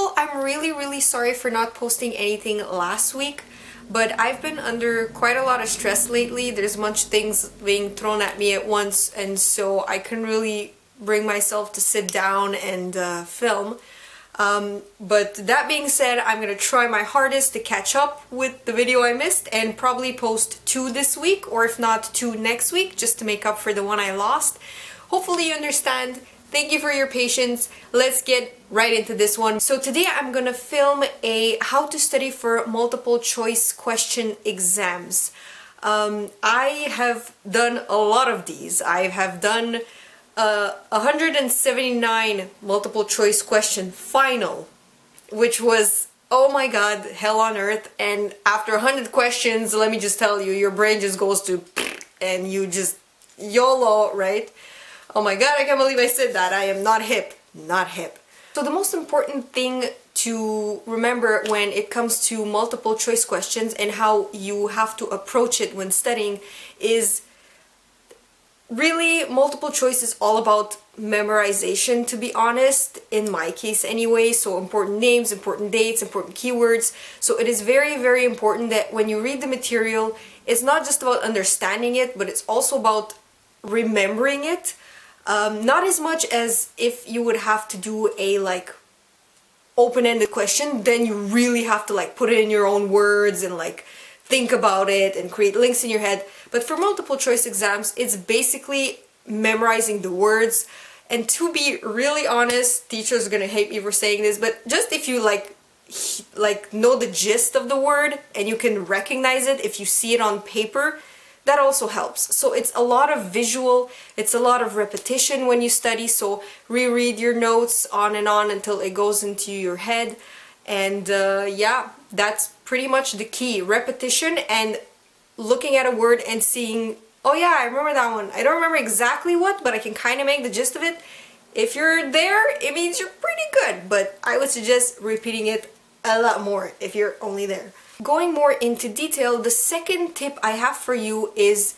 all, I'm really sorry for not posting anything last week, but I've been under quite a lot of stress lately. There's much things being thrown at me at once, and so I couldn't really bring myself to sit down and film. But that being said, I'm gonna try my hardest to catch up with the video I missed and probably post 2 this week, or if not 2 next week, just to make up for the one I lost. Hopefully you understand. Thank you for your patience. Let's get right into this one. So today I'm gonna film a how to study for multiple choice question exams. I have done a lot of these. I have done 179 multiple choice question final, which was, oh my god, hell on earth. And after 100 questions, let me just tell you, your brain just goes to and you just YOLO, right? Oh my god, I can't believe I said that. I am not hip. Not hip. So the most important thing to remember when it comes to multiple choice questions and how you have to approach it when studying is really multiple choice is all about memorization, to be honest, in my case anyway. So important names, important dates, important keywords. So it is very important that when you read the material, it's not just about understanding it, but it's also about remembering it. Not as much as if you would have to do a like open-ended question, then you really have to like put it in your own words and like think about it and create links in your head. But for multiple choice exams, it's basically memorizing the words. And to be really honest, teachers are gonna hate me for saying this, but just if you like know the gist of the word and you can recognize it if you see it on paper, that also helps. So it's a lot of visual, it's a lot of repetition when you study, so reread your notes on and on until it goes into your head. And yeah, that's pretty much the key. Repetition and looking at a word and seeing, oh yeah, I remember that one. I don't remember exactly what, but I can kind of make the gist of it. If you're there, it means you're pretty good, but I would suggest repeating it a lot more if you're only there. Going more into detail, the second tip I have for you is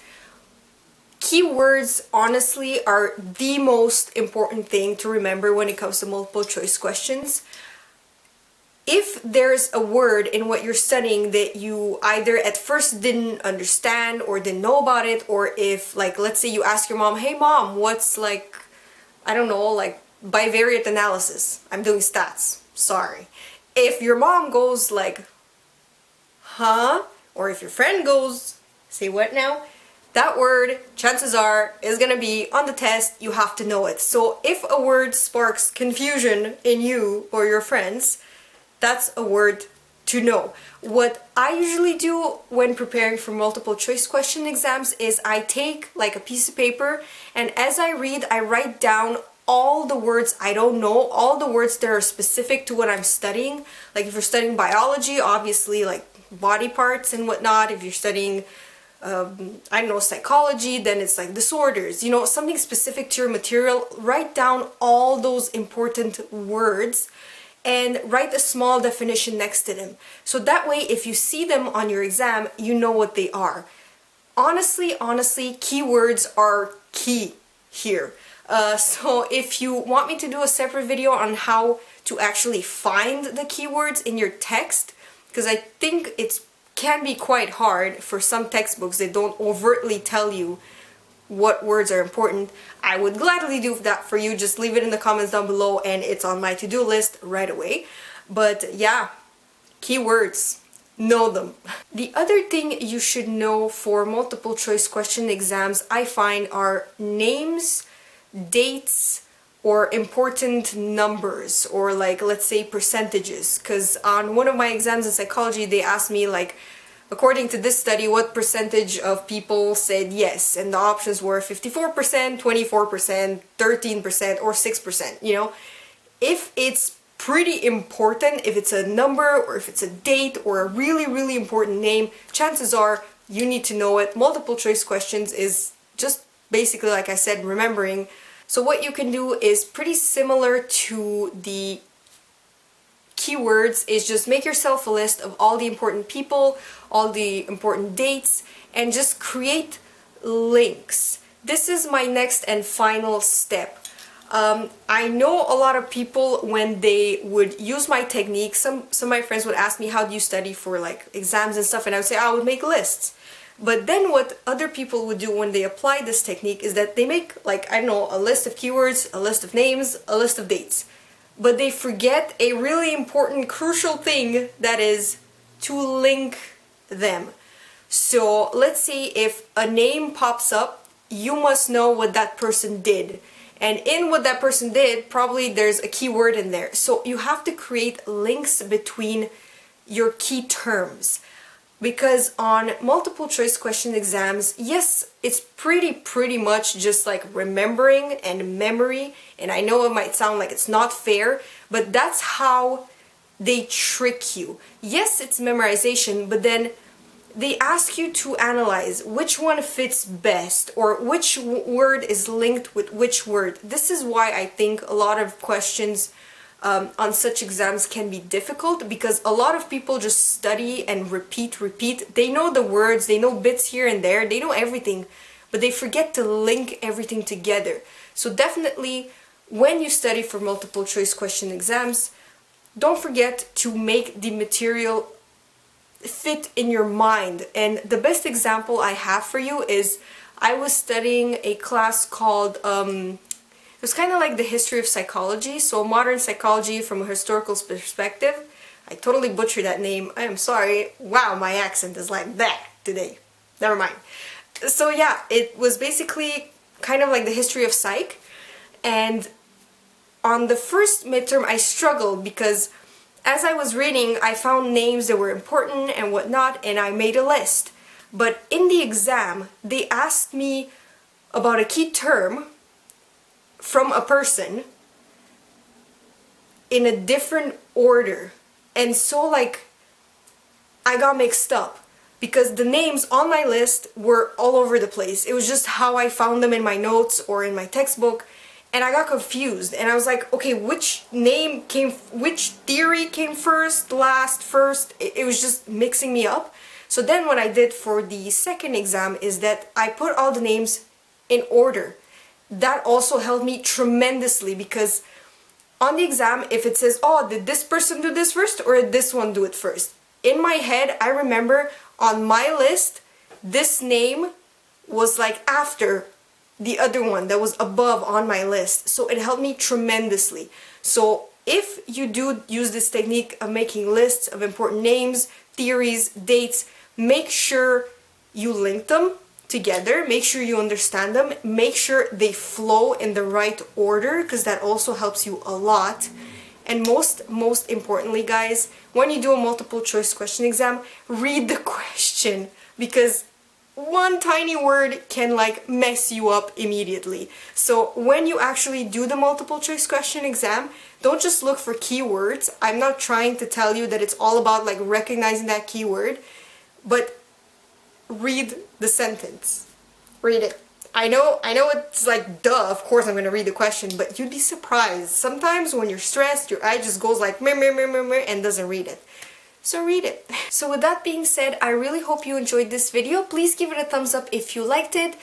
keywords honestly are the most important thing to remember when it comes to multiple choice questions. If there's a word in what you're studying that you either at first didn't understand or didn't know about it, or if like let's say you ask your mom, hey mom, what's like, I don't know, like bivariate analysis? I'm doing stats, sorry. If your mom goes like, huh? Or if your friend goes, say what now? That word, chances are, is gonna be on the test. You have to know it. So if a word sparks confusion in you or your friends, that's a word to know. What I usually do when preparing for multiple choice question exams is I take like a piece of paper, and as I read, I write down all the words I don't know, all the words that are specific to what I'm studying. Like if you're studying biology, obviously like body parts and whatnot. If you're studying I don't know, psychology, then it's like disorders, you know, something specific to your material. Write down all those important words and write a small definition next to them. So that way, if you see them on your exam, you know what they are. Honestly, keywords are key here. So if you want me to do a separate video on how to actually find the keywords in your text, because I think it can be quite hard for some textbooks that don't overtly tell you what words are important, I would gladly do that for you. Just leave it in the comments down below and it's on my to-do list right away. But yeah, keywords, know them. The other thing you should know for multiple choice question exams, I find, are names, dates, or important numbers, or like let's say percentages. Because on one of my exams in psychology, they asked me like, according to this study, what percentage of people said yes, and the options were 54%, 24%, 13%, or 6%, you know. If it's pretty important, if it's a number or if it's a date or a really important name, chances are you need to know it. Multiple choice questions is just basically, like I said, remembering. So what you can do is pretty similar to the keywords, is just make yourself a list of all the important people, all the important dates, and just create links. This is my next and final step. I know a lot of people, when they would use my technique, some of my friends would ask me, how do you study for like exams and stuff, and I would say I would make lists. But then what other people would do when they apply this technique is that they make, like, I don't know, a list of keywords, a list of names, a list of dates. But they forget a really important, crucial thing, that is to link them. So let's say if a name pops up, you must know what that person did. And in what that person did, probably there's a keyword in there. So you have to create links between your key terms. Because on multiple choice question exams, yes, it's pretty much just like remembering and memory. And I know it might sound like it's not fair, but that's how they trick you. Yes, it's memorization, but then they ask you to analyze which one fits best, or which word is linked with which word. This is why I think a lot of questions on such exams can be difficult, because a lot of people just study and repeat. They know the words, they know bits here and there, they know everything, but they forget to link everything together. So definitely, when you study for multiple choice question exams, don't forget to make the material fit in your mind. And the best example I have for you is, I was studying a class called it was kind of like the history of psychology, so modern psychology from a historical perspective. I totally butchered that name, I am sorry. Wow, my accent is like that today. Never mind. So yeah, it was basically kind of like the history of psych, and on the first midterm I struggled because as I was reading, I found names that were important and whatnot, and I made a list. But in the exam, they asked me about a key term from a person in a different order. And so, like, I got mixed up because the names on my list were all over the place. It was just how I found them in my notes or in my textbook. And I got confused, and I was like, okay, which theory came first, last, first? It was just mixing me up. So then what I did for the second exam is that I put all the names in order. That also helped me tremendously, because on the exam, if it says, oh, did this person do this first or did this one do it first? In my head, I remember on my list, this name was like after the other one that was above on my list. So it helped me tremendously. So if you do use this technique of making lists of important names, theories, dates, make sure you link them together, make sure you understand them, make sure they flow in the right order, because that also helps you a lot. And most importantly, guys, when you do a multiple choice question exam, read the question, because one tiny word can like mess you up immediately. So when you actually do the multiple choice question exam, don't just look for keywords. I'm not trying to tell you that it's all about like recognizing that keyword, but read the sentence. Read it. I know it's like, duh, of course I'm gonna read the question, but you'd be surprised. Sometimes when you're stressed, your eye just goes like meh, and doesn't read it. So read it. So with that being said, I really hope you enjoyed this video. Please give it a thumbs up if you liked it.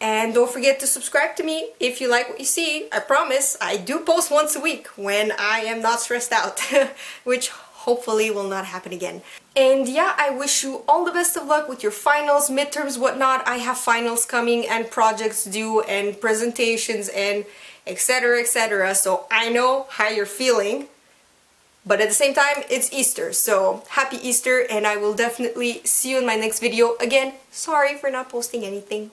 And don't forget to subscribe to me if you like what you see. I promise I do post once a week when I am not stressed out, which hopefully will not happen again. And yeah, I wish you all the best of luck with your finals, midterms, whatnot. I have finals coming and projects due and presentations and etc, etc. So I know how you're feeling. But at the same time, it's Easter, so happy Easter, and I will definitely see you in my next video. Again, sorry for not posting anything.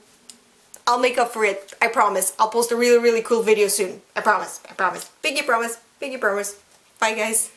I'll make up for it, I promise. I'll post a really cool video soon. I promise. Pinky promise. Bye guys.